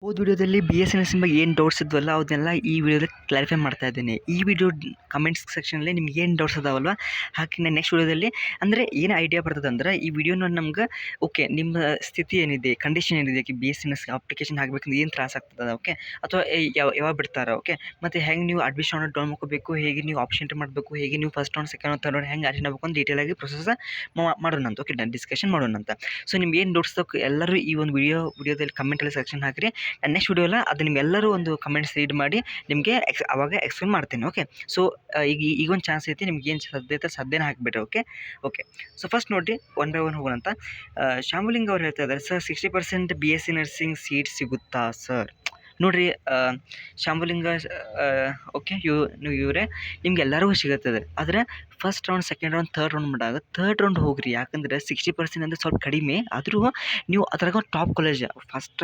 ಹೋದ ವಿಡಿಯೋದಲ್ಲಿ BSc nursing ಬಗ್ಗೆ ಏನು ಡೌಟ್ಸ್ ಇದ್ವಲ್ಲ ಅದನ್ನೆಲ್ಲ ಈ ವಿಡಿಯೋದಲ್ಲಿ ಕ್ಲಾರಿಫೈ ಮಾಡ್ತಾ ಇದ್ದೀನಿ. ಈ ವಿಡಿಯೋ ಕಮೆಂಟ್ಸ್ ಸೆಕ್ಷನಲ್ಲಿ ನಿಮ್ಗೆ ಏನು ಡೌಟ್ಸ್ ಅದಾವಲ್ವ ಹಾಕಿ ನಾನು ನೆಕ್ಸ್ಟ್ ವಿಡಿಯೋದಲ್ಲಿ ಅಂದರೆ ಏನು ಐಡಿಯಾ ಬರ್ತದೆ ಅಂದ್ರೆ ಈ ವಿಡಿಯೋನ ನಮ್ಗೆ ಓಕೆ ನಿಮ್ಮ ಸ್ಥಿತಿ ಏನಿದೆ, ಕಂಡೀಷನ್ ಏನಿದೆ, BSc ನರ್ಸಿಂಗ್ ಅಪ್ಲಿಕೇಶನ್ ಹಾಕಬೇಕಂದ್ರೆ ಏನು ತ್ರಾಸ ಆಗ್ತದೆ, ಓಕೆ, ಅಥವಾ ಯಾವಾಗ ಬಿಡ್ತಾರೆ, ಓಕೆ, ಮತ್ತು ಹೆಂಗೆ ನೀವು ಅಡ್ಮಿಷನ್ ಡೌನ್ ಮಾಡ್ಕೋಬೇಕು, ಹೇಗೆ ನೀವು ಆಪ್ಷನ್ ಎಂಟ್ರಿ ಮಾಡಬೇಕು, ಹೇಗೆ ನೀವು first round second round third round ಹೆಂಗೆ ಅಟೆಂಡ್ ಆಗಬೇಕು ಅಂತ ಡೀಟೇಲ್ ಆಗಿ ಪ್ರೊಸೆಸ್ ಮಾಡೋಣಂತ. ಓಕೆ, ಡಿಸ್ಕಷನ್ ಮಾಡೋಣಂತ. ಸೊ ನಿಮ್ಗೆ ಏನು ಡೌಟ್ಸ್ ಎಲ್ಲರೂ ಈ ಒಂದು ವಿಡಿಯೋದಲ್ಲಿ ಕಮೆಂಟಲ್ಲಿ ಸೆಕ್ಷನ್ ಹಾಕಿರಿ. ನೆಕ್ಸ್ಟ್ ವಿಡಿಯೋ ಅಲ್ಲ ಅದು ನಿಮ್ಮೆಲ್ಲರೂ ಒಂದು ಕಮೆಂಟ್ಸ್ ರೀಡ್ ಮಾಡಿ ನಿಮಗೆ ಅವಾಗ ಎಕ್ಸ್ಪ್ಲೇನ್ ಮಾಡ್ತೀನಿ. ಓಕೆ, ಸೊ ಈಗೊಂದು ಚಾನ್ಸ್ ಐತಿ, ನಿಮ್ಗೆ ಏನು ಸಾಧ್ಯನ ಹಾಕಿಬಿಡ್ರಿ. ಓಕೆ ಓಕೆ ಸೊ ಫಸ್ಟ್ ನೋಡಿ ಒನ್ ಬೈ ಒನ್ ಹೋಗೋಣಂತ. ಶಾಮಲಿಂಗ್ ಅವ್ರು ಹೇಳ್ತಾ ಇದ್ದಾರೆ, ಸರ್ 60% BSc ನರ್ಸಿಂಗ್ ಸೀಟ್ ಸಿಗುತ್ತಾ ಸರ್? ನೋಡಿರಿ ಶಾಂಭುಲಿಂಗ, ಓಕೆ, ಇವರೇ ನಿಮ್ಗೆ ಎಲ್ಲರಿಗೂ ಸಿಗುತ್ತದೆ. ಆದರೆ first round second round third round ಮಾಡಿದಾಗ ಥರ್ಡ್ ರೌಂಡ್ ಹೋಗ್ರಿ. ಯಾಕಂದರೆ 60% ಅಂದರೆ ಸ್ವಲ್ಪ ಕಡಿಮೆ ಆದರೂ ನೀವು ಅದ್ರಾಗ ಟಾಪ್ ಕಾಲೇಜ್ ಫಸ್ಟ್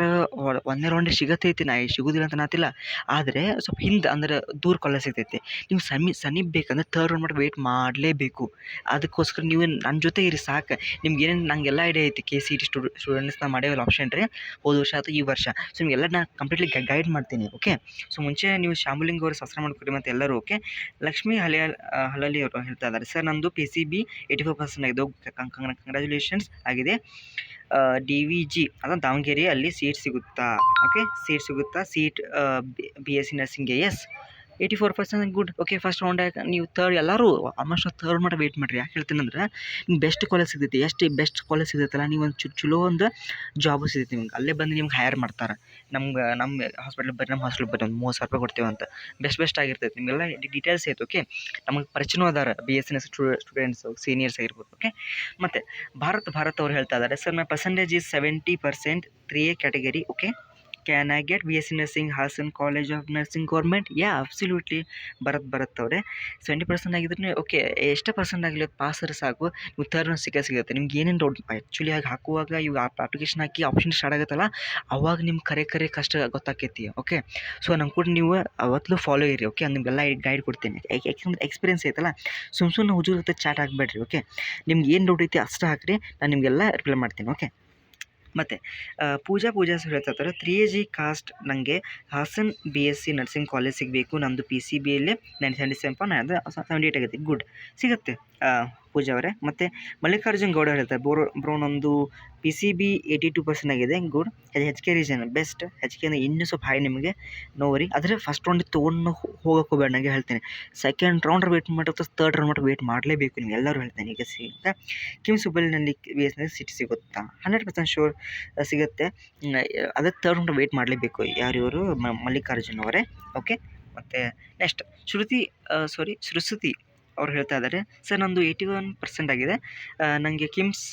ಒಂದನೇ ರೌಂಡಿಗೆ ಸಿಗತ್ತೈತಿ, ಸಿಗೋದಿಲ್ಲ ಅಂತ ನಾತಿಲ್ಲ. ಆದರೆ ಸ್ವಲ್ಪ ಹಿಂದೆ ಅಂದ್ರೆ ದೂರ ಕಾಲೇಜ್ ಸಿಗ್ತೈತಿ. ನೀವು ಸಮೀಪ ಬೇಕಂದ್ರೆ ಥರ್ಡ್ ರೌಂಡ್ ಮಾಡಿ ವೆಯ್ಟ್ ಮಾಡಲೇಬೇಕು. ಅದಕ್ಕೋಸ್ಕರ ನೀವು ನನ್ನ ಜೊತೆ ಇರಿ ಸಾಕು. ನಿಮ್ಗೆ ಏನೇನು ನಂಗೆಲ್ಲ ಐಡಿಯಾ ಐತಿ. KCET ಸ್ಟೂಡೆಂಟ್ಸ್ನ ಮಾಡೇವಲ್ಲ ಆಪ್ಷನ್ ರೀ, ಹೋದ ವರ್ಷ ಅಥವಾ ಈ ವರ್ಷ. ಸೊ ನಿಮಗೆಲ್ಲ ನಾನು ಕಂಪ್ಲೀಟ್ಲಿ ಗೈಡ್ ಮಾಡ್ತೀನಿ. ಓಕೆ, ಸೊ ಮುಂಚೆ ನೀವು ಶಾಮಲಿಂಗ್ ಅವರು ಸಬ್ಸ್ಕ್ರೈಬ್ ಮಾಡ್ಕೊಡಿ ಮತ್ತು ಎಲ್ಲರೂ. ಓಕೆ, ಲಕ್ಷ್ಮೀ ಹಲಲಿ ಅವರು ಹೇಳ್ತಾ ಇದ್ದಾರೆ, ಸರ್ ನಂದು PCB 84% ಆಗಿದೆ, ಕಂಗ್ರ್ಯಾಚುಲೇಷನ್ಸ್ ಆಗಿದೆ. DVG ಅಂದರೆ ದಾವಣಗೆರೆ ಅಲ್ಲಿ ಸೀಟ್ ಸಿಗುತ್ತಾ? ಓಕೆ, ಸೀಟ್ ಸಿಗುತ್ತಾ? ಸೀಟ್ BSc ನರ್ಸಿಂಗ್ಗೆ? Yes, 84% good. ಓಕೆ, ಫಸ್ಟ್ ರೌಂಡಾಗ ನೀವು ಥರ್ಡ್ ಎಲ್ಲರೂ ಆಲ್ಮೋಸ್ಟ್ ಥರ್ಡ್ ಮಾಡಿ ವೆಯ್ಟ್ ಮಾಡಿರಿ. ಯಾಕೆ ಹೇಳ್ತೀನಿ ಅಂದ್ರೆ ನಿಮ್ಗೆ ಬೆಸ್ಟ್ ಕಾಲೇಜ್ ಸಿಗ್ತೈತಿ. ಎಷ್ಟು ಬೆಸ್ಟ್ ಕಾಲೇಜ್ ಸಿಗ್ತೈತಲ್ಲ, ನೀವು ಒಂದು ಚಲೋ ಒಂದು ಜಾಬು ಸಿಗ್ತೈತಿ ನಿಮ್ಗೆ. ಅಲ್ಲೇ ಬಂದು ನಿಮ್ಗೆ ಹೈರ್ ಮಾಡ್ತಾರೆ. ನಮ್ಮ ಹಾಸ್ಪಿಟ್ಲ್ ಬರ್ರಿ, ನಮ್ಮ ಹಾಸ್ಪಿಟ್ಲ್ ಬರ್ರಿ, ಒಂದು 30,000 ರೂಪಾಯಿ ಕೊಡ್ತೇವೆ ಅಂತ. ಬೆಸ್ಟ್ ಆಗಿರ್ತೈತಿ. ನಿಮಗೆಲ್ಲ ಡೀಟೇಲ್ಸ್ ಐತೆ. ಓಕೆ, ನಮಗೆ ಪರಿಚಯ ಅದಾರ BSc ಸ್ಟೂಡೆಂಟ್ಸು, ಸೀನಿಯರ್ಸ್ ಆಗಿರ್ಬೋದು. ಓಕೆ, ಮತ್ತು ಭಾರತ್ ಅವ್ರು ಹೇಳ್ತಾ ಇದ್ದಾರೆ, sir my percentage is 70%, 3A category. Okay, can I get BSc nursing Hassan college of nursing government? Yeah, absolutely ಬರುತ್ತೆ. 70% ಆಗಿದ್ರೆ ಓಕೆ, ಎಷ್ಟೇ ಪರ್ಸೆಂಟ್ ಆಗಲಿ ಪಾಸರು ಸಾಕು, ನೀವು ಥರ್ಡ್ ರೌಂಡ್ ಸಿಗುತ್ತೆ. ನಿಮ್ಗೆ ಏನೇನು ಡೌಟ್ ಆ್ಯಕ್ಚುಲಿ ಆಗಿ ಹಾಕುವಾಗ ಇವು ಅಪ್ಲಿಕೇಶನ್ ಹಾಕಿ ಆಪ್ಷನ್ ಸ್ಟಾರ್ಟ್ ಆಗುತ್ತಲ್ಲ, ಅವಾಗ ನಿಮ್ಮ ಕರೆ ಕಷ್ಟ ಗೊತ್ತಾಕೈತಿ. ಓಕೆ, ಸೊ ನಮ್ಮ ಕೂಡ ನೀವು ಅವತ್ತು ಫಾಲೋ ಇರಿ. ಓಕೆ, ನಿಮಗೆಲ್ಲ ಗೈಡ್ ಕೊಡ್ತೀನಿ. ಯಾಕೆಂದ್ರೆ ಎಕ್ಸ್ಪೀರಿಯನ್ಸ್ ಐತಲ್ಲ, ಸುಮ್ಮನೆ ಹುಜೂರ್ ಜೊತೆ ಚಾಟ್ ಹಾಕಬೇಡ್ರಿ. ಓಕೆ, ನಿಮ್ಗೆ ಏನು ಡೌಟ್ ಐತಿ ಅಷ್ಟು ಹಾಕಿರಿ, ನಾನು ನಿಮಗೆಲ್ಲ ರಿಪ್ಲೈ ಮಾಡ್ತೀನಿ. ಓಕೆ, ಮತ್ತು ಪೂಜಾ ಹೇಳ್ತಾ ಇರ್ತಾರೆ, 3AG ಕಾಸ್ಟ್ ನನಗೆ ಹಾಸನ್ BSc ನರ್ಸಿಂಗ್ ಕಾಲೇಜ್ ಸಿಗಬೇಕು. ನಮ್ಮದು PCBಯಲ್ಲಿ 97 78 ಆಗೈತಿ. ಗುಡ್, ಸಿಗುತ್ತೆ ಪೂಜಾ ಅವರೇ. ಮತ್ತು ಮಲ್ಲಿಕಾರ್ಜುನ್ ಗೌಡ ಹೇಳ್ತಾರೆ, ಬ್ರೋ ನಮ್ಮದು PCB 82% ಆಗಿದೆ. Good. HK region best. HK ಅಂದರೆ ಇನ್ನೂ ಸ್ವಲ್ಪ ಹೈ ನಿಮಗೆ, ನೋವರಿ. ಆದರೆ ಫಸ್ಟ್ ರೌಂಡಿಗೆ ತೊಗೊಂಡು ಹೋಗೋಕೆ ಹೋಗಬೇಡ, ನನಗೆ ಹೇಳ್ತೀನಿ. ಸೆಕೆಂಡ್ ರೌಂಡ್ ವೇಟ್ ಮಾಡಿರ್ತಾರೆ, ಥರ್ಡ್ ರೌಂಡ್ ವೇಟ್ ಮಾಡಲೇಬೇಕು ನೀವು ಎಲ್ಲರೂ, ಹೇಳ್ತೇನೆ. ಈಗ ಸಿಗುತ್ತೆ. ಕಿಮ್ಸ್ ಹುಬ್ಬಳ್ಳಿನಲ್ಲಿ BSc ಸೀಟ್ ಸಿಗುತ್ತಾ? 100% ಶೂರ್ ಸಿಗುತ್ತೆ. ಅದಕ್ಕೆ ಥರ್ಡ್ ರೌಂಡ್ ವೇಟ್ ಮಾಡಲೇಬೇಕು. ಯಾರು ಇವರು? ಮಲ್ಲಿಕಾರ್ಜುನ್ ಅವರೇ. ಓಕೆ, ಮತ್ತು ನೆಕ್ಸ್ಟ್ ಸೃಷ್ಟಿ ಅವ್ರು ಹೇಳ್ತಾ ಇದ್ದಾರೆ, ಸರ್ ನಂದು 81% ಆಗಿದೆ. ನನಗೆ ಕಿಮ್ಸ್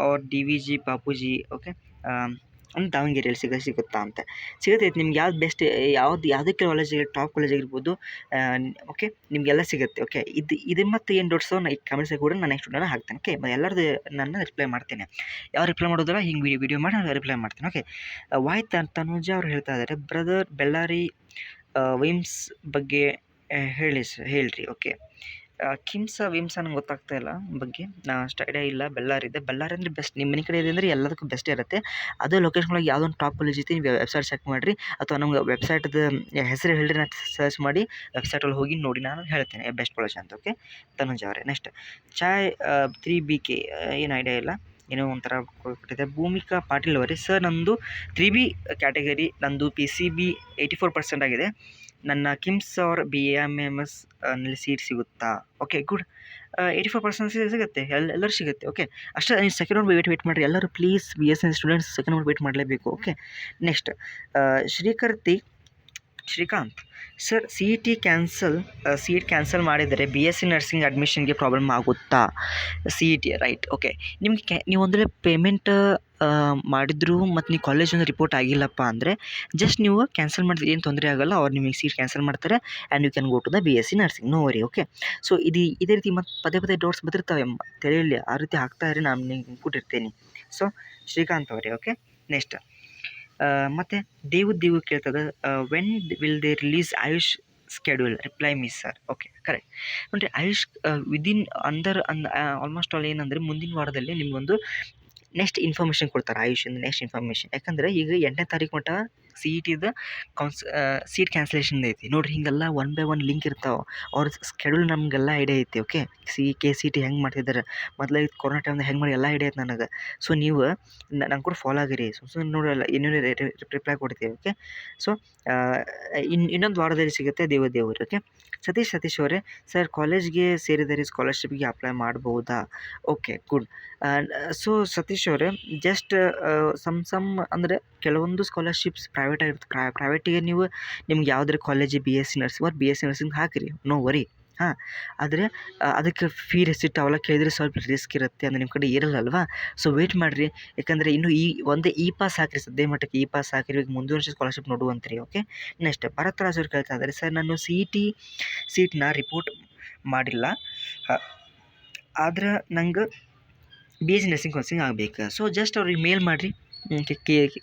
ಅವ್ರ DVG ಬಾಪೂಜಿ, ಓಕೆ, ಒಂದು ದಾವಣಗೆರೆಯಲ್ಲಿ ಸಿಗುತ್ತಾ ಅಂತ. ಸಿಗುತ್ತೆ ನಿಮ್ಗೆ ಯಾವ್ದು ಬೆಸ್ಟ್, ಯಾವುದಕ್ಕೆ ಕಾಲೇಜ್, ಟಾಪ್ ಕಾಲೇಜ್ ಆಗಿರ್ಬೋದು. ಓಕೆ, ನಿಮಗೆಲ್ಲ ಸಿಗುತ್ತೆ. ಓಕೆ, ಇದು ಮತ್ತು ಏನು ಡೌಟ್ಸು ನಾನು ಈ ಕಮೆಂಟ್ಸಿಗೆ ಕೂಡ ನಾನು ನೆಕ್ಸ್ಟ್ ವಿಡಿಯೋನ ಹಾಕ್ತೇನೆ. ಓಕೆ, ಎಲ್ಲರದ್ದು ನಾನು ರಿಪ್ಲೈ ಮಾಡ್ತೇನೆ. ಯಾವ ರಿಪ್ಲೈ ಮಾಡೋದಿಲ್ಲ, ಹಿಂಗೆ ವಿಡಿಯೋ ಮಾಡಿ ನಾನು ರಿಪ್ಲೈ ಮಾಡ್ತೇನೆ. ಓಕೆ, ತನುಜ ಅವ್ರು ಹೇಳ್ತಾ ಇದ್ದಾರೆ, ಬ್ರದರ್ ಬೆಳ್ಳಾರಿ ವಿಮ್ಸ್ ಬಗ್ಗೆ ಹೇಳ್ರಿ. ಓಕೆ, ಕಿಮ್ಸ ನಂಗೆ ಗೊತ್ತಾಗ್ತಾ ಇಲ್ಲ ಬಗ್ಗೆ, ನಾನು ಅಷ್ಟು ಐಡಿಯಾ ಇಲ್ಲ. ಬಳ್ಳಾರಿ ಅಂದರೆ ಬೆಸ್ಟ್. ನಿಮ್ಮ ಮನೆ ಕಡೆ ಇದೆ ಅಂದರೆ ಎಲ್ಲದಕ್ಕೂ ಬೆಸ್ಟ್ ಇರುತ್ತೆ. ಅದೇ ಲೊಕೇಶನ್ಗಳಿಗೆ ಯಾವುದೊಂದು ಟಾಪ್ ಕಾಲೇಜ್ ಐತಿ, ನೀವು ವೆಬ್ಸೈಟ್ ಚೆಕ್ ಮಾಡಿರಿ, ಅಥವಾ ನಮ್ಗೆ ವೆಬ್ಸೈಟ್ದು ಹೆಸರು ಹೇಳಿರಿ, ನಾನು ಸರ್ಚ್ ಮಾಡಿ ವೆಬ್ಸೈಟಲ್ಲಿ ಹೋಗಿ ನೋಡಿ ನಾನು ಹೇಳ್ತೇನೆ ಬೆಸ್ಟ್ ಕಾಲೇಜ್ ಅಂತ. ಓಕೆ, ತನುಜ ಅವರೇ. ನೆಕ್ಸ್ಟ್ ಚಾಯ್ 3BK, ಏನು ಐಡಿಯಾ ಇಲ್ಲ, ಏನೋ ಒಂಥರ ಕೊಟ್ಟಿದೆ. ಭೂಮಿಕಾ ಪಾಟೀಲ್ ಅವರೇ, ಸರ್ ನಮ್ಮದು 3B ಕ್ಯಾಟಗರಿ, ನಂದು PCB 84% ಆಗಿದೆ. ನನ್ನ ಕಿಮ್ಸ್ ಅವ್ರ BAMS ನಲ್ಲಿ ಸೀಟ್ ಸಿಗುತ್ತಾ? Okay, good. 84% ಸಿಗುತ್ತೆ, ಎಲ್ಲರೂ ಸಿಗುತ್ತೆ. ಓಕೆ, ಅಷ್ಟೇ. ನೀವು ಸೆಕೆಂಡ್ ರೌಂಡ್ ವೇಟ್ ಮಾಡಿರಿ ಎಲ್ಲರೂ please. BSc students second round wait ಮಾಡಲೇಬೇಕು. Okay, next Srikanth, sir seat cancel ಮಾಡಿದರೆ BSc ನರ್ಸಿಂಗ್ ಅಡ್ಮಿಷನ್ಗೆ ಪ್ರಾಬ್ಲಮ್ ಆಗುತ್ತಾ? CET right. ಓಕೆ, ನಿಮಗೆ ನೀವು ಒಂದೆಲ್ಲ ಪೇಮೆಂಟ್ ಮಾಡಿದ್ರು ಮತ್ತು ನೀವು ಕಾಲೇಜ್ ಒಂದು ರಿಪೋರ್ಟ್ ಆಗಿಲ್ಲಪ್ಪ ಅಂದರೆ ಜಸ್ಟ್ ನೀವು ಕ್ಯಾನ್ಸಲ್ ಮಾಡಿದ್ರೆ ಏನು ತೊಂದರೆ ಆಗೋಲ್ಲ. ಅವ್ರು ನಿಮಗೆ ಸೀಟ್ ಕ್ಯಾನ್ಸಲ್ ಮಾಡ್ತಾರೆ and you can go to the BSc nursing, no worry. Okay, so ಇದೇ ರೀತಿ ಮತ್ತು ಪದೇ ಡೌಟ್ಸ್ ಬಂದಿರ್ತವೆ ತಲೆಯಲ್ಲಿ, ಆ ರೀತಿ ಹಾಕ್ತಾ ಇರಿ, ನಾನು ನಿಮ್ಗೆ ಕೊಟ್ಟಿರ್ತೀನಿ. ಸೊ ಶ್ರೀಕಾಂತ್ ಅವರೇ. ಓಕೆ, ನೆಕ್ಸ್ಟ್ ಮತ್ತು ದೇವು ಕೇಳ್ತದೆ, when will they release AYUSH schedule? Reply me sir. Okay, correct. ನೋಡಿರಿ, ಆಯುಷ್ ವಿದಿನ್ ಆಲ್ಮೋಸ್ಟ್ ಆಲ್ ಏನಂದರೆ ಮುಂದಿನ ವಾರದಲ್ಲಿ ನಿಮಗೊಂದು ನೆಕ್ಸ್ಟ್ ಇನ್ಫಾರ್ಮೇಷನ್ ಕೊಡ್ತಾರೆ. ಆಯುಷಿಂದ ನೆಕ್ಸ್ಟ್ ಇನ್ಫಾರ್ಮೇಷನ್. ಯಾಕಂದರೆ ಈಗ 8ನೇ ತಾರೀಕು ಮಟ್ಟ ಸಿ ಇ ಟಿದು ಸೀಟ್ ಕ್ಯಾನ್ಸಲೇಷನ್ ಐತಿ ನೋಡಿರಿ. ಹಿಂಗೆಲ್ಲ ಒನ್ ಬೈ ಒನ್ ಲಿಂಕ್ ಇರ್ತಾವೆ. ಅವ್ರ ಸ್ಕೆಡ್ಯೂಲ್ ನಮಗೆಲ್ಲ ಐಡಿಯಾ ಐತಿ. ಓಕೆ, KCET ಹೆಂಗೆ ಮಾಡ್ತಿದ್ದಾರೆ ಮೊದಲು ಇದು ಕೊರೋನಾ ಟೈಮ್ದಾಗ ಹೆಂಗೆ ಮಾಡಿ ಎಲ್ಲ ಐಡಿಯಾ ಐತೆ ನನಗೆ. ಸೊ ನೀವು ನಂಗೆ ಕೂಡ ಫಾಲೋ ಆಗಿರಿ. ಸುಮ್ಮನೆ ನೋಡಲ್ಲ ಏನೇನು ರಿಪ್ಲೈ ಕೊಡ್ತೀವಿ. ಓಕೆ, ಸೊ ಇನ್ನೊಂದು ವಾರದಲ್ಲಿ ಸಿಗುತ್ತೆ ದೇವರು. ಓಕೆ, ಸತೀಶ್ ಅವರೇ, ಸರ್ ಕಾಲೇಜ್ಗೆ ಸೇರಿದರೆ ಸ್ಕಾಲರ್ಶಿಪ್ಗೆ ಅಪ್ಲೈ ಮಾಡ್ಬೋದಾ? Okay, good. ಸೊ ಸತೀಶ್ ಅವರೇ, ಜಸ್ಟ್ ಸಮ್ ಅಂದರೆ ಕೆಲವೊಂದು ಸ್ಕಾಲರ್ಶಿಪ್ಸ್ ಪ್ರೈವೇಟ್ ಆಗಿರುತ್ತೆ. ಪ್ರೈವೇಟಿಗೆ ನೀವು ನಿಮ್ಗೆ ಯಾವುದ್ರ ಕಾಲೇಜಿಗೆ BSc ನರ್ಸಿಂಗ್ ಹಾಕಿರಿ, ನೋ ವರಿ. ಹಾಂ, ಆದರೆ ಅದಕ್ಕೆ ಫೀ ರೆಸಿಟ್ ಅವೆಲ್ಲ ಕೇಳಿದರೆ ಸ್ವಲ್ಪ ರಿಸ್ಕ್ ಇರುತ್ತೆ, ಅಂದರೆ ನಿಮ್ಮ ಕಡೆ ಇರಲ್ಲಲ್ವಾ. ಸೊ ವೇಟ್ ಮಾಡಿರಿ, ಯಾಕಂದರೆ ಇನ್ನೂ ಒಂದೇ ಪಾಸ್ ಹಾಕಿರಿ. ಸದ್ಯ ಮಟ್ಟಕ್ಕೆ ಪಾಸ್ ಹಾಕಿರಿ. ಈಗ ಮುಂದಿನ ವರ್ಷ ಸ್ಕಾಲರ್ಶಿಪ್ ನೋಡುವಂತ್ರಿ. ಓಕೆ, ನೆಕ್ಸ್ಟ್ ಭರತ್ ರಾಜ್ ಅವ್ರು ಕೇಳ್ತಾ ಇದ್ದಾರೆ, ಸರ್ ನಾನು ಸೀಟ್ನ ರಿಪೋರ್ಟ್ ಮಾಡಿಲ್ಲ, ಆದ್ರೆ ನಂಗೆ BSc ನರ್ಸಿಂಗ್ ಕೌನ್ಸಿಲಿಂಗ್ ಆಗಬೇಕು. ಸೊ ಜಸ್ಟ್ ಅವ್ರಿಗೆ ಮೇಲ್ ಮಾಡಿರಿ,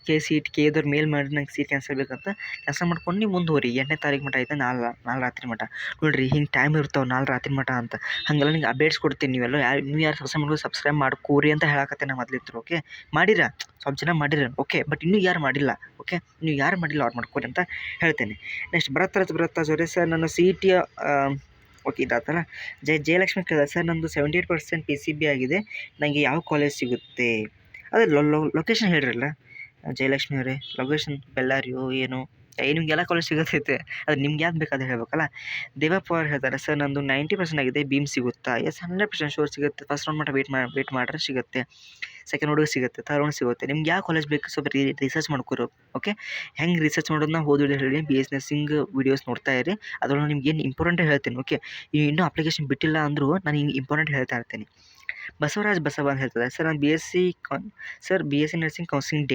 KCET ಕೆದವ್ರು ಮೇಲ್ ಮಾಡಿ ನಂಗೆ ಸೀಟ್ ಕ್ಯಾನ್ಸಲ್ ಬೇಕಂತ. ಕ್ಯಾನ್ಸಲ್ ಮಾಡ್ಕೊಂಡು ನೀವು ಮುಂದುವರಿ. 8ನೇ ತಾರೀಕು ಮಟ್ಟ ಐತೆ, ನಾಳೆ ರಾತ್ರಿ ಮಟ್ಟ ನೋಡಿರಿ. ಹಿಂಗೆ ಟೈಮ್ ಇರ್ತಾವೆ ನಾಳೆ ರಾತ್ರಿ ಮಟ್ಟ ಅಂತ. ಹಾಗೆಲ್ಲ ನಿಂಗೆ ಅಪ್ಡೇಟ್ಸ್ ಕೊಡ್ತೀನಿ. ನೀವು ಯಾರು ಸಬ್ಸ್ಕ್ರೈಬ್ ಮಾಡ್ಕೋರಿ ಅಂತ ಹೇಳಕತ್ತೆ ನಾ ಮೊದಲಿದ್ರು. ಓಕೆ, ಮಾಡಿರ ಸ್ವಲ್ಪ ಜನ ಮಾಡಿರ. ಓಕೆ, ಬಟ್ ಇನ್ನೂ ಯಾರು ಮಾಡಿಲ್ಲ. ಓಕೆ, ನೀವು ಯಾರು ಮಾಡಿಲ್ಲ ಅವ್ರು ಮಾಡ್ಕೋರಿ ಅಂತ ಹೇಳ್ತೇನೆ. ನೆಕ್ಸ್ಟ್ ಭರತ್ ರಾಜ್ ಅವರೇ, ಸರ್ ನಾನು CET ಓಕೆ ಇದಾತಲ್ಲ. ಜಯಲಕ್ಷ್ಮಿ ಕೇಳಿದೆ, ಸರ್ ನಂದು 78% PCB ಆಗಿದೆ, ನನಗೆ ಯಾವ ಕಾಲೇಜ್ ಸಿಗುತ್ತೆ? ಅದೇ ಲೊಕೇಶನ್ ಹೇಳಿರಲ್ಲ ಜಯಲಕ್ಷ್ಮಿ ಅವರೇ. ಲೊಕೇಶನ್ ಬೆಳ್ಳಾರಿಯೋ ಏನೋ ನಿಮ್ಗೆ ಎಲ್ಲ ಕಾಲೇಜ್ ಸಿಗುತ್ತೈತೆ, ಅದು ನಿಮ್ಗೆ ಯಾವ್ದು ಬೇಕಾದ್ರೆ ಹೇಳಬೇಕಲ್ಲ. ದೇವಪ್ಪ ಅವ್ರು ಹೇಳ್ತಾರೆ, ಸರ್ ನಂದು 90% ಆಗಿದೆ, ಬೀಮ್ ಸಿಗುತ್ತಾ? 100% ಶೋರ್ ಸಿಗುತ್ತೆ. ಫಸ್ಟ್ ರೌಂಡ್ ಮಟ್ಟ ವೇಟ್ ಮಾಡಿದ್ರೆ ಸಿಗುತ್ತೆ. ಸೆಕೆಂಡ್ ರೌಂಡಿಗೆ ಸಿಗುತ್ತೆ, ಥರ್ಡ್ ರೌಂಡ್ ಸಿಗುತ್ತೆ. ನಿಮ್ಗೆ ಯಾವ ಕಾಲೇಜ್ ಬೇಕು ಸ್ವಲ್ಪ ರಿಸರ್ಚ್ ಮಾಡ್ಕೊರು. ಓಕೆ, ಹೆಂಗೆ ರಿಸರ್ಚ್ ಮಾಡೋದನ್ನ ಹೋದ್ರೆ ಹೇಳಿ. BS ನರ್ಸಿಂಗ್ ವೀಡಿಯೋಸ್ ನೋಡ್ತಾ ಇರಿ, ಅದರೊಳಗೆ ನಿಮ್ಗೆ ಏನು ಇಂಪಾರ್ಟೆಂಟ್ ಹೇಳ್ತೀನಿ. ಓಕೆ, ಇನ್ನೂ ಅಪ್ಲಿಕೇಶನ್ ಬಿಟ್ಟಿಲ್ಲ ಅಂದರೂ ನಾನು ಹಿಂಗೆ ಇಂಪಾರ್ಟೆಂಟ್ ಹೇಳ್ತಾ ಇರ್ತೀನಿ. ಬಸವರಾಜ್ ಅಂತ ಹೇಳ್ತಾರೆ, ಸರ್ ನಾನು BSc nursing counselling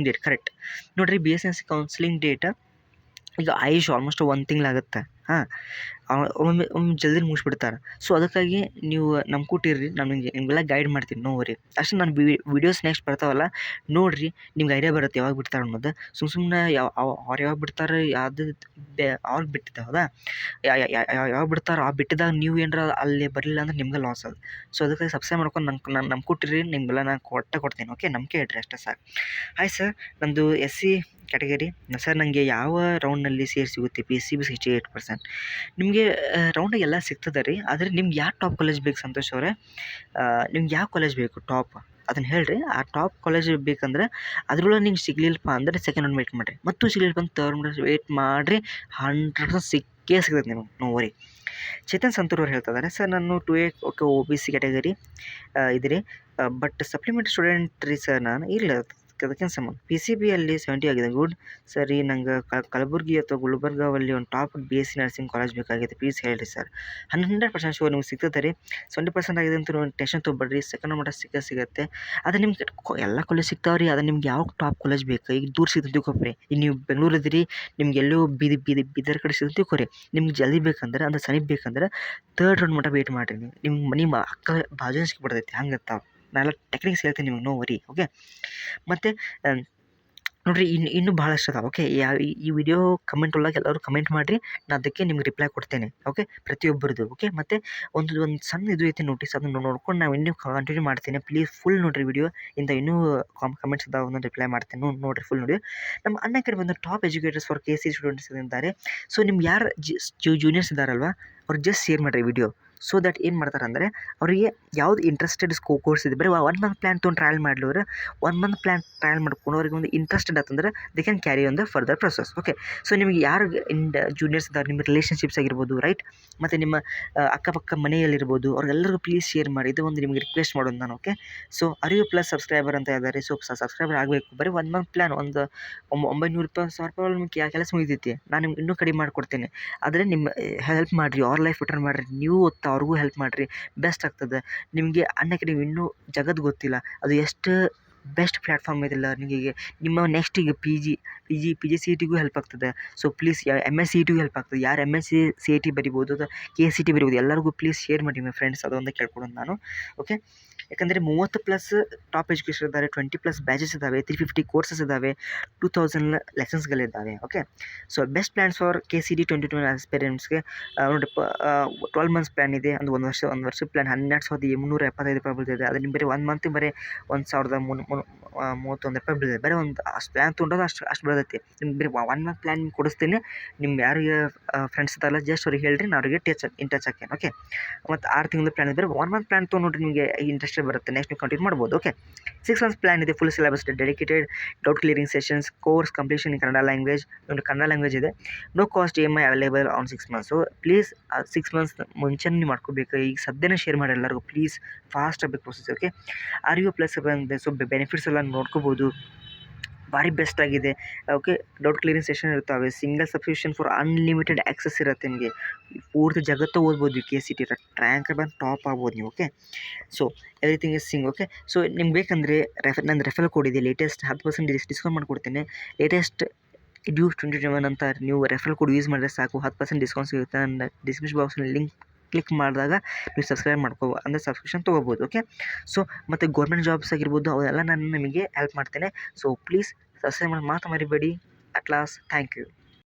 date correct ನೋಡಿರಿ. BSc ನರ್ಸಿಂಗ್ ಕೌನ್ಸಿಲಿಂಗ್ ಡೇಟ್ ಈಗ ಆಲ್ಮೋಸ್ಟ್ 1 ತಿಂಗಳಾಗುತ್ತೆ. ಹಾಂ, ಒಮ್ಮೆ ಜಲ್ದಿ ಮುಗಿಸ್ಬಿಡ್ತಾರೆ. ಸೊ ಅದಕ್ಕಾಗಿ ನೀವು ನಮ್ಮ ಕೂಟಿರ್ರಿ, ನಾನು ನಿಮಗೆಲ್ಲ ಗೈಡ್ ಮಾಡ್ತೀನಿ, ನೋ ವರಿ. ಅಷ್ಟೇ ನಾನು ವೀಡಿಯೋಸ್ ನೆಕ್ಸ್ಟ್ ಬರ್ತಾವಲ್ಲ ನೋಡಿರಿ, ನಿಮ್ಗೆ ಐಡಿಯಾ ಬರುತ್ತೆ ಯಾವಾಗ ಬಿಡ್ತಾರೆ ಅನ್ನೋದು. ಸುಮ್ಮನೆ ಅವ್ರು ಯಾವಾಗ ಬಿಡ್ತಾರೆ ಅವ್ರಿಗೆ ಬಿಟ್ಟಿದ್ದೆ ಹೌದಾ. ಯಾವಾಗ ಬಿಡ್ತಾರೆ ಬಿಟ್ಟಿದಾಗ ನೀವು ಏನಾರ ಅಲ್ಲಿ ಬರಲಿಲ್ಲ ಅಂದ್ರೆ ನಿಮ್ಗೆ ಲಾಸ್ ಅದು. ಸೊ ಅದಕ್ಕಾಗಿ ಸಬ್ಸ್ಕ್ರೈಬ್ ಮಾಡ್ಕೊಂಡು ನಮ್ಮ ಕೊಟ್ಟಿರಿ, ನಿಮಗೆಲ್ಲ ನಾನು ಕೊಡ್ತೀನಿ. ಓಕೆ, ನಂಬಿಕೆ ಇಡ್ರಿ ಅಷ್ಟೇ ಸಾಕು. ಹಾಯ್ ಸರ್, ನಂದು SC ಕ್ಯಾಟಗರಿ. ಸರ್ ನನಗೆ ಯಾವ ರೌಂಡ್ನಲ್ಲಿ ಸೇರಿ ಸಿಗುತ್ತೆ? PCB 68%. ನಿಮಗೆ ರೌಂಡಿಗೆ ಎಲ್ಲ ಸಿಗ್ತದೆ ರೀ, ಆದರೆ ನಿಮ್ಗೆ ಯಾವ ಟಾಪ್ ಕಾಲೇಜ್ ಬೇಕು ಸಂತೋಷ್ ಅವರೇ? ನಿಮ್ಗೆ ಯಾವ ಕಾಲೇಜ್ ಬೇಕು ಟಾಪ್ ಅದನ್ನು ಹೇಳ್ರಿ. ಆ ಟಾಪ್ ಕಾಲೇಜ್ ಬೇಕಂದ್ರೆ ಅದ್ರೊಳಗೆ ನಿಮ್ಗೆ ಸಿಗಲಿಲ್ಲಪ್ಪ ಅಂದರೆ ಸೆಕೆಂಡ್ ರೌಂಡ್ ವೇಟ್ ಮಾಡಿರಿ, ಮತ್ತು ಸಿಗಲಿಲ್ಲಪ್ಪ ಅಂತ ಥರ್ಡ್ ರೌಂಡ್ ವೇಟ್ ಮಾಡಿರಿ. 100% ಸಿಕ್ಕೇ ಸಿಗುತ್ತೆ ನಿಮಗೆ, ನೋ ವರಿ. ಚೇತನ್ ಸಂತೂರ್ ಅವ್ರು ಹೇಳ್ತಾ ಇದ್ದಾರೆ, ಸರ್ ನಾನು 2A ಓಕೆ OBC ಕ್ಯಾಟಗರಿ ಇದ್ದೀರಿ, ಬಟ್ ಸಪ್ಲಿಮೆಂಟ್ ಸ್ಟೂಡೆಂಟ್ ರೀ ಸರ್ ನಾನು. ಇಲ್ಲ ಅದಕ್ಕೇನು ಸಂಬಂಧ. PCBಯಲ್ಲಿ 70 ಆಗಿದೆ, ಗುಡ್. ಸರಿ, ನಂಗೆ ಕಲಬುರಗಿ ಅಥವಾ ಗುಲ್ಬರ್ಗಾವಲ್ಲಿ ಒಂದು ಟಾಪ್ BSc ನರ್ಸಿಂಗ್ ಕಾಲೇಜ್ ಬೇಕಾಗಿದೆ, ಪ್ಲೀಸ್ ಹೇಳಿರಿ ಸರ್. 100% ಶೋರ್ ನಿಮ್ಗೆ ಸಿಗ್ತದೆ ರೀ. 70% ಆಗಿದೆ ಅಂತ ಟೆನ್ಷನ್ ತೊಗೊಬೇಡ್ರಿ, ಸೆಕೆಂಡ್ ಮಟ್ಟ ಸಿಗುತ್ತೆ. ಅದು ನಿಮ್ಗೆ ಎಲ್ಲ ಕಾಲೇಜ್ ಸಿಗ್ತಾವೆ ರೀ. ಅದು ನಿಮ್ಗೆ ಯಾವ ಟಾಪ್ ಕಾಲೇಜ್ ಬೇಕು? ಈಗ ದೂರ ಸಿಗುತ್ತೆ ತಿಳ್ಕೊಬ್ರಿ. ಈಗ ನೀವು ಬೆಂಗಳೂರು ಇದ್ದೀರಿ, ನಿಮ್ಗೆ ಎಲ್ಲೋ ಬೀದರ್ ಕಡೆ ಸಿಗುತ್ತೆ ತಿಳ್ಕೊರಿ. ನಿಮ್ಗೆ ಜಲ್ದಿ ಬೇಕಂದ್ರೆ ಅಂದ್ರೆ ಸಮೀಪ ಬೇಕಂದ್ರೆ ಥರ್ಡ್ ರೌಂಡ್ ಮಟ್ಟ ವೇಟ್ ಮಾಡಿರಿ. ನಿಮ್ಮ ಅಕ್ಕ ಬಾಜು ಸಿಕ್ಬಿಡ್ತೈತಿ, ಹಂಗೆ ಇರ್ತಾವೆ. ನಾನೆಲ್ಲ ಟೆಕ್ನಿಕ್ಸ್ ಹೇಳ್ತೀನಿ ನಿಮಗೆ, ನೋ ವರಿ. ಓಕೆ, ಮತ್ತು ನೋಡಿರಿ ಇನ್ನೂ ಭಾಳಷ್ಟು ಅದಾವೆ. ಓಕೆ, ಈ ವಿಡಿಯೋ ಕಮೆಂಟ್ ಒಳಗೆ ಎಲ್ಲರೂ ಕಮೆಂಟ್ ಮಾಡಿರಿ, ನಾನು ಅದಕ್ಕೆ ನಿಮ್ಗೆ ರಿಪ್ಲೈ ಕೊಡ್ತೇನೆ. ಓಕೆ, ಪ್ರತಿಯೊಬ್ಬರದು. ಓಕೆ, ಮತ್ತು ಒಂದು ಸಣ್ಣ ಇದು ಐತೆ ನೋಟಿಸ್, ಅದನ್ನು ನೋಡ್ಕೊಂಡು ನಾವು ಇನ್ನೂ ಕಂಟಿನ್ಯೂ ಮಾಡ್ತೀನಿ. ಪ್ಲೀಸ್ ಫುಲ್ ನೋಡಿರಿ ವಿಡಿಯೋ, ಇಂದ ಇನ್ನೂ ಕಮೆಂಟ್ಸ್ ಇದಾವೆ, ಒಂದು ರಿಪ್ಲೈ ಮಾಡ್ತೀನಿ. ನೋಡಿರಿ ಫುಲ್ ನೋಡಿ. ನಮ್ಮ ಅಣ್ಣ ಕಡೆ ಬಂದು top educators for KC students ಇದ್ದಾರೆ. ಸೊ ನಿಮ್ಗೆ ಯಾರು ಜೂನಿಯರ್ಸ್ ಇದ್ದಾರಲ್ವ, ಅವ್ರಿಗೆ ಜಸ್ಟ್ ಶೇರ್ ಮಾಡಿರಿ ವಿಡಿಯೋ. ಸೊ ದಟ್ ಏನು ಮಾಡ್ತಾರೆ ಅಂದರೆ ಅವರಿಗೆ ಯಾವ್ದು ಇಂಟ್ರೆಸ್ಟೆಡ್ ಕೋರ್ಸ್ ಇದೆ, ಬರೀ 1 ಮಂತ್ ಪ್ಲ್ಯಾನ್ ತೊಗೊಂಡು ಟ್ರಯಲ್ ಮಾಡಲಿವ್ರೆ. 1 ಮಂತ್ ಪ್ಲ್ಯಾನ್ ಟ್ರಯಲ್ ಮಾಡ್ಕೊಂಡು ಅವ್ರಿಗೆ ಒಂದು ಇಂಟ್ರೆಸ್ಟೆಡ್ ಆತಂದ್ರೆ they can carry on the further process. Okay, so ನಿಮಗೆ ಯಾರು ಜೂನಿಯರ್ಸ್ ಇದ್ದಾರೆ, ನಿಮ್ಮ ರಿಲೇಷನ್ಶಿಪ್ಸ್ ಆಗಿರ್ಬೋದು, ರೈಟ್, ಮತ್ತು ನಿಮ್ಮ ಅಕ್ಕಪಕ್ಕ ಮನೆಯಲ್ಲಿರ್ಬೋದು, ಅವ್ರಿಗೆಲ್ಲರಿಗೂ ಪ್ಲೀಸ್ ಶೇರ್ ಮಾಡಿ. ಇದು ಒಂದು ನಿಮಗೆ ರಿಕ್ವೆಸ್ಟ್ ಮಾಡೋದು ನಾನು. ಓಕೆ, ಸೊ ಅರಿವು ಪ್ಲಸ್ ಸಬ್ಸ್ಕ್ರೈಬರ್ ಅಂತ ಇದ್ದಾರೆ. ಸೊ ಸಬ್ಸ್ಕ್ರೈಬರ್ ಆಗಬೇಕು. ಬರೀ 1 ಮಂತ್ ಪ್ಲ್ಯಾನ್ ಒಂದು 900 ರೂಪಾಯಿ 1000 ರೂಪಾಯಿ ನಿಮ್ಗೆ ಕೆಲಸ ಮುಗಿದೈತಿ. ನಾನು ನಿಮ್ಗೆ ಇನ್ನೂ ಕಡಿಮೆ ಮಾಡಿಕೊಡ್ತೀನಿ. ಆದರೆ ನಿಮ್ಮ ಹೆಲ್ಪ್ ಮಾಡಿರಿ, ಅವ್ರ ಲೈಫ್ ರಿಟರ್ನ್ ಮಾಡಿರಿ, ನೀವು ಓದ್ತಾ ಅವ್ರಿಗೂ ಹೆಲ್ಪ್ ಮಾಡಿರಿ, ಬೆಸ್ಟ್ ಆಗ್ತದೆ ನಿಮಗೆ. ಅನ್ನಕ್ಕೆ ನೀವು ಇನ್ನೂ ಜಗತ್ತು ಗೊತ್ತಿಲ್ಲ, ಅದು ಎಷ್ಟು ಬೆಸ್ಟ್ ಪ್ಲ್ಯಾಟ್ಫಾರ್ಮ್ ಇದೆ ಲರ್ನಿಂಗಿಗೆ. ನಿಮ್ಮ ನೆಕ್ಸ್ಟಿಗೆ PG CETಗೂ ಹೆಲ್ಪ್ ಆಗ್ತದೆ. ಸೊ ಪ್ಲೀಸ್ MS CETಗೂ ಹೆಲ್ಪ್ ಆಗ್ತದೆ. ಯಾರು MSc CET ಬರಿಬೋದು, ಅದು KCET ಬರಿಬೋದು, ಎಲ್ಲರಿಗೂ ಪ್ಲೀಸ್ ಶೇರ್ ಮಾಡಿ ನಿಮ್ಮ ಫ್ರೆಂಡ್ಸ್. ಅದೊಂದು ಕೇಳ್ಕೊಡೋದು ನಾನು. ಓಕೆ, ಯಾಕಂದರೆ 30+ ಟಾಪ್ ಎಜುಕೇಷನ್ ಇದ್ದಾರೆ, 20+ ಬ್ಯಾಚಸ್ ಇದ್ದಾವೆ, 350 ಕೋರ್ಸಸ್ ಇದ್ದಾವೆ, 2000 ಲೆಸನ್ಸ್ಗಳಿದ್ದಾವೆ. Okay, so best plans for KCET 2020 ಆಸ್ಪಿರೆಂಟ್ಸ್ಗೆ ನೋಡಿ. 12 ಮಂತ್ಸ್ ಪ್ಲ್ಯಾನ್ ಇದೆ, ಒಂದು ವರ್ಷ ಪ್ಲ್ಯಾನ್ 12,375 ರೂಪಾಯಿ ಬೀಳ್ತಿದೆ. ಅದು ನಿಮ್ಗೆ ಬರೀ 1 ಮಂತಿಗೆ ಬರೀ 1,300 ರೂಪಾಯಿ ಬೀಳಿದೆ. ಬರೀ ಒಂದು ಅಷ್ಟು ಪ್ಲ್ಯಾನ್ ತೊಗೊಂಡ್ರೆ ಅಷ್ಟು ಬೀಳತೈತಿ. ನಿಮ್ಗೆ ಬರೀ 1 ಮಂತ್ ಪ್ಲ್ಯಾನ್ ಕೊಡಿಸ್ತೀನಿ. ನಿಮ್ಗೆ ಯಾರಿಗೆ ಫ್ರೆಂಡ್ಸ್ ಇದ್ದಾರಲ್ಲ ಜಸ್ಟ್ ಅವ್ರಿಗೆ ಹೇಳ್ರಿ, ನಾನು ಅವ್ರಿಗೆ ಇನ್ ಟಚ್ ಹಾಕೇನೆ. ಓಕೆ, ಮತ್ತು 6 ತಿಂಗಳ ಪ್ಲ್ಯಾನ್ ಇದೆ. ಬರೀ 1 ಮಂತ್ ಪ್ಲ್ಯಾನ್ ತೊಗೊಂಡ್ರೆ ನಿಮಗೆ ಇಂಟ್ರೆಸ್ಟೇ ಬರುತ್ತೆ. ನೆಕ್ಸ್ಟ್ ನೀವು ಕಂಟಿನ್ಯೂ ಮಾಡ್ಬೋದು. ಓಕೆ, 6 ಮಂತ್ಸ್ ಪ್ಲ್ಯಾನ್ ಇದೆ. Full syllabus dedicated, doubt clearing sessions, course completion in Kannada language. ಒಂದು ಕನ್ನಡ ಲ್ಯಾಂಗ್ವೇಜ್ ಇದೆ. No cost EMI available on 6 months. So please 6 months ಮುಂಚೆನೇ ನೀವು ಮಾಡ್ಕೋಬೇಕು. ಈಗ ಸದ್ಯನೇ ಶೇರ್ ಮಾಡಿ ಎಲ್ಲರಿಗೂ ಪ್ಲೀಸ್, ಫಾಸ್ಟ್ ಆಗಬೇಕು ಪ್ರೊಸೆಸ್. ಓಕೆ, RU ಪ್ಲಸ್ ಬಂದಿದೆ. ಸೊ ಬೆನಿಫಿಟ್ಸ್ ಎಲ್ಲ ನೋಡ್ಕೋಬೋದು. ಭಾರಿ ಬೆಸ್ಟ್ ಆಗಿದೆ. ಓಕೆ, ಡೌಟ್ ಕ್ಲಿಯರಿಂಗ್ ಸೆಷನ್ ಇರ್ತಾವೆ. Single subscription for unlimited access ಇರುತ್ತೆ. ನಿಮಗೆ ಪೂರ್ತಿ ಜಗತ್ತು ಓದ್ಬೋದು. KCT ರ್ಯಾಂಕರ್ ಬಂದು ಟಾಪ್ ಆಗ್ಬೋದು ನೀವು. Okay, so everything is sing. Okay, so ನಿಮ್ಗೆ ಬೇಕಂದರೆ ನಂದು ರೆಫರಲ್ ಕೋಡ್ ಇದೆ. ಲೇಟೆಸ್ಟ್ 10% ಡಿಸ್ಕೌಂಟ್ ಮಾಡಿಕೊಡ್ತೇನೆ. ಲೇಟೆಸ್ಟ್ ಡ್ಯೂಸ್ 2021 ಅಂತ ನೀವು ರೆಫರಲ್ ಕೋಡ್ ಯೂಸ್ ಮಾಡಿದ್ರೆ ಸಾಕು, 10% ಡಿಸ್ಕೌಂಟ್ ಸಿಗುತ್ತೆ. ನನ್ನ ಡಿಸ್ಕ್ರಿಪ್ಷನ್ ಬಾಕ್ಸ್ನಲ್ಲಿ ಲಿಂಕ್ ಕ್ಲಿಕ್ ಮಾಡಿದಾಗ ನೀವು ಸಬ್ಸ್ಕ್ರೈಬ್ ಅಂದರೆ ಸಬ್ಸ್ಕ್ರಿಪ್ಷನ್ ತೊಗೋಬೋದು. ಓಕೆ, ಸೊ ಮತ್ತು ಗೌರ್ಮೆಂಟ್ ಜಾಬ್ಸ್ ಆಗಿರ್ಬೋದು, ಅವೆಲ್ಲ ನಾನು ನಿಮಗೆ ಹೆಲ್ಪ್ ಮಾಡ್ತೇನೆ. ಸೊ ಪ್ಲೀಸ್ ಸಬ್ಸ್ಕ್ರೈಬ್ ಮಾಡಿ ಮಾತು ಮರಿಬೇಡಿ. At last thank you.